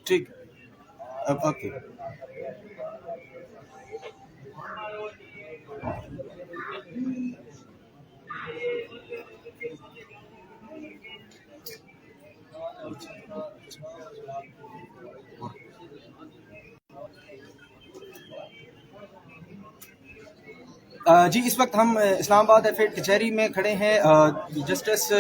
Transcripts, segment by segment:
ٹھیک. اوکے. جی اس وقت ہم اسلام آباد ایف ایڈ کچہری میں کھڑے ہیں. جسٹس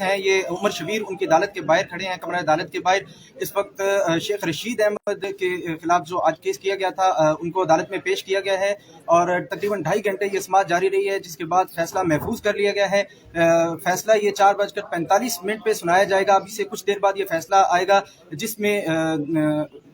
ہیں یہ عمر شبیر، ان کی عدالت کے باہر کھڑے ہیں، کمرہ عدالت کے باہر. اس وقت شیخ رشید احمد کے خلاف جو آج کیس کیا گیا تھا ان کو عدالت میں پیش کیا گیا ہے، اور تقریباً 2.5 گھنٹے یہ سماعت جاری رہی ہے، جس کے بعد فیصلہ محفوظ کر لیا گیا ہے. فیصلہ یہ 4:45 پہ سنایا جائے گا. ابھی سے کچھ دیر بعد یہ فیصلہ آئے گا، جس میں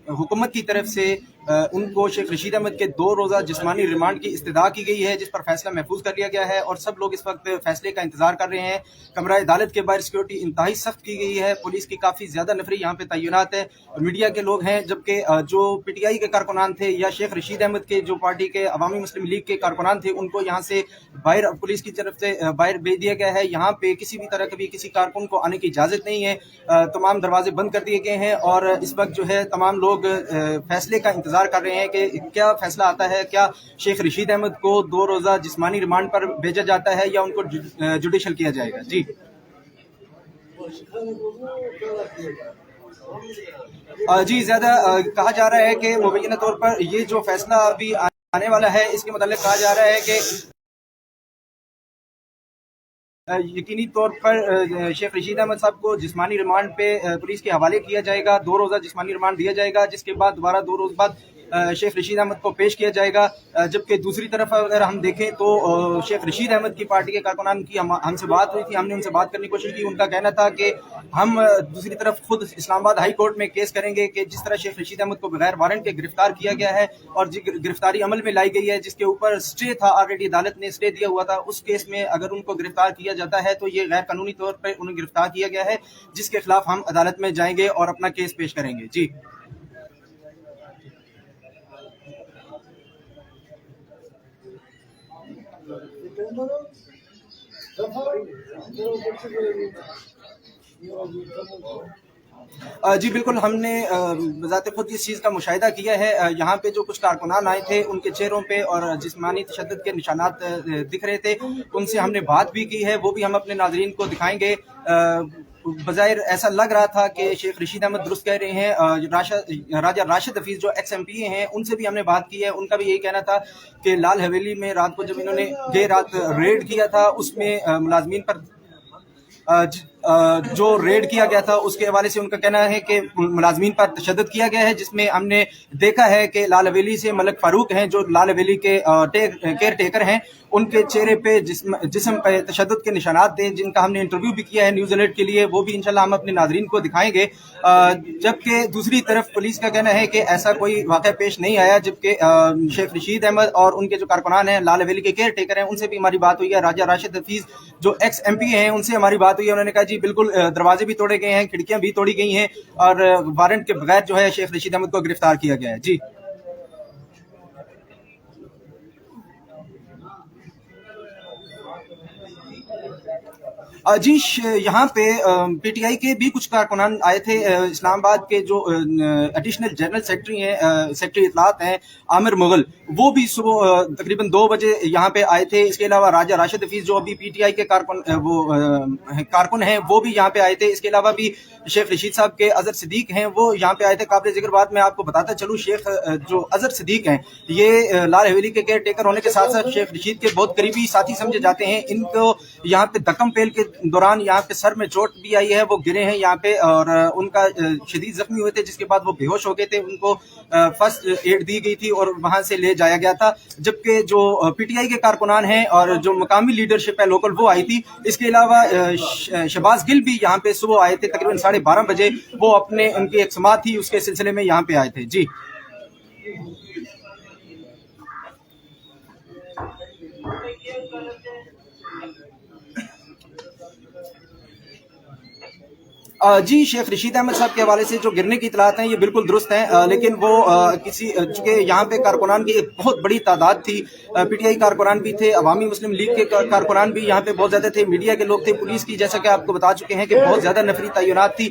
حکومت کی طرف سے ان کو شیخ رشید احمد کے 2 روزہ جسمانی ریمانڈ کی استدعا کی گئی ہے، جس پر فیصلہ محفوظ کر لیا گیا ہے، اور سب لوگ اس وقت فیصلے کا انتظار کر رہے ہیں. کمرہ عدالت کے باہر سیکورٹی انتہائی سخت کی گئی ہے، پولیس کی کافی زیادہ نفری یہاں پہ تعینات ہے. میڈیا کے لوگ ہیں، جبکہ جو پی ٹی آئی کے کارکنان تھے یا شیخ رشید احمد کے جو پارٹی کے عوامی مسلم لیگ کے کارکنان تھے، ان کو یہاں سے باہر پولیس کی طرف سے باہر بھیج دیا گیا ہے. یہاں پہ کسی بھی طرح کبھی کسی کارکن کو آنے کی اجازت نہیں ہے. تمام دروازے بند کر دیے گئے ہیں، اور اس وقت جو ہے تمام لوگ فیصلے کا انتظار کر رہے ہیں کہ کیا فیصلہ آتا ہے. کیا شیخ رشید احمد کو 2 روزہ جسمانی ریمانڈ پر بھیجا جاتا ہے یا ان کو جوڈیشل کیا جائے گا؟ جی جی زیادہ کہا جا رہا ہے کہ مبینہ طور پر یہ جو فیصلہ ابھی آنے والا ہے، اس کے متعلق کہا جا رہا ہے کہ یقینی طور پر شیخ رشید احمد صاحب کو جسمانی ریمانڈ پہ پولیس کے حوالے کیا جائے گا. 2 روزہ جسمانی ریمانڈ دیا جائے گا، جس کے بعد دوبارہ 2 روز بعد شیخ رشید احمد کو پیش کیا جائے گا. جبکہ دوسری طرف اگر ہم دیکھیں تو شیخ رشید احمد کی پارٹی کے کارکنان کی ہم سے بات ہوئی تھی، ہم نے ان سے بات کرنے کی کوشش کی. ان کا کہنا تھا کہ ہم دوسری طرف خود اسلام آباد ہائی کورٹ میں کیس کریں گے کہ جس طرح شیخ رشید احمد کو بغیر وارنٹ کے گرفتار کیا گیا ہے اور گرفتاری عمل میں لائی گئی ہے، جس کے اوپر سٹے تھا، آلریڈی عدالت نے سٹے دیا ہوا تھا. اس کیس میں اگر ان کو گرفتار کیا جاتا ہے تو یہ غیر قانونی طور پر انہیں گرفتار کیا گیا ہے، جس کے خلاف ہم عدالت میں جائیں گے اور اپنا کیس پیش کریں گے. جی جی بالکل، ہم نے بذات خود اس چیز کا مشاہدہ کیا ہے. یہاں پہ جو کچھ کارکنان آئے تھے، ان کے چہروں پہ اور جسمانی تشدد کے نشانات دکھ رہے تھے. ان سے ہم نے بات بھی کی ہے، وہ بھی ہم اپنے ناظرین کو دکھائیں گے. بظاہر ایسا لگ رہا تھا کہ شیخ رشید احمد درست کہہ رہے ہیں. راجہ راشد حفیظ جو ایکس ایم پی اے ہیں، ان سے بھی ہم نے بات کی ہے. ان کا بھی یہی کہنا تھا کہ لال حویلی میں رات کو جب انہوں نے دیر رات ریڈ کیا تھا، اس میں ملازمین پر جو ریڈ کیا گیا تھا، اس کے حوالے سے ان کا کہنا ہے کہ ملازمین پر تشدد کیا گیا ہے، جس میں ہم نے دیکھا ہے کہ لال حویلی سے ملک فاروق ہیں، جو لال حویلی کے کیئر ٹیکر ہیں، ان کے چہرے پہ جسم پہ تشدد کے نشانات تھے، جن کا ہم نے انٹرویو بھی کیا ہے نیوز الرٹ کے لیے. وہ بھی انشاءاللہ ہم اپنے ناظرین کو دکھائیں گے. جبکہ دوسری طرف پولیس کا کہنا ہے کہ ایسا کوئی واقعہ پیش نہیں آیا. جبکہ شیخ رشید احمد اور ان کے جو کارکنان ہیں، لال حویلی کے کیئر ٹیکر ہیں، ان سے بھی ہماری بات ہوئی ہے. راجہ راشد حفیظ جو ایکس ایم پی ہیں، ان سے ہماری بات ہوئی ہے. انہوں نے کہا جی بالکل دروازے بھی توڑے گئے ہیں، کھڑکیاں بھی توڑی گئی ہیں، اور وارنٹ کے بغیر جو ہے شیخ رشید احمد کو گرفتار کیا گیا ہے. جی جی یہاں پہ پی ٹی آئی کے بھی کچھ کارکنان آئے تھے. اسلام آباد کے جو ایڈیشنل جنرل سیکرٹری ہیں، سیکرٹری اطلاعات ہیں عامر مغل، وہ بھی صبح تقریباً 2 بجے یہاں پہ آئے تھے. اس کے علاوہ راجہ راشد حفیظ جو ابھی پی ٹی آئی کے کارکن ہیں، وہ بھی یہاں پہ آئے تھے. اس کے علاوہ بھی شیخ رشید صاحب کے اظہر صدیق ہیں، وہ یہاں پہ آئے تھے. قابل ذکر بات میں آپ کو بتاتا چلوں، شیخ جو اظہر صدیق ہیں، یہ لال حویلی کے کیئر ٹیکر ہونے کے ساتھ ساتھ شیخ رشید کے بہت قریبی ساتھی سمجھے جاتے ہیں. ان کو یہاں پہ دکم پیل کے دوران یہاں پہ سر میں چوٹ بھی آئی ہے، وہ گرے ہیں یہاں پہ، اور ان کا شدید زخمی ہوئے تھے، جس کے بعد وہ بے ہوش ہو گئے تھے. ان کو فرسٹ ایڈ دی گئی تھی اور وہاں سے لے جایا گیا تھا. جبکہ جو پی ٹی آئی کے کارکنان ہیں اور جو مقامی لیڈرشپ ہے لوکل، وہ آئی تھی. اس کے علاوہ شہباز گل بھی یہاں پہ صبح آئے تھے تقریباً 12:30 بجے. وہ اپنے ان کی ایک سماعت تھی، اس کے سلسلے میں یہاں پہ آئے تھے. جی جی شیخ رشید احمد صاحب کے حوالے سے جو گرنے کی اطلاعات ہیں، یہ بالکل درست ہیں. لیکن وہ چونکہ یہاں پہ کارکنان کی ایک بہت بڑی تعداد تھی، پی ٹی آئی کارکنان بھی تھے، عوامی مسلم لیگ کے کارکنان بھی یہاں پہ بہت زیادہ تھے، میڈیا کے لوگ تھے، پولیس کی جیسا کہ آپ کو بتا چکے ہیں کہ بہت زیادہ نفری تعینات تھی.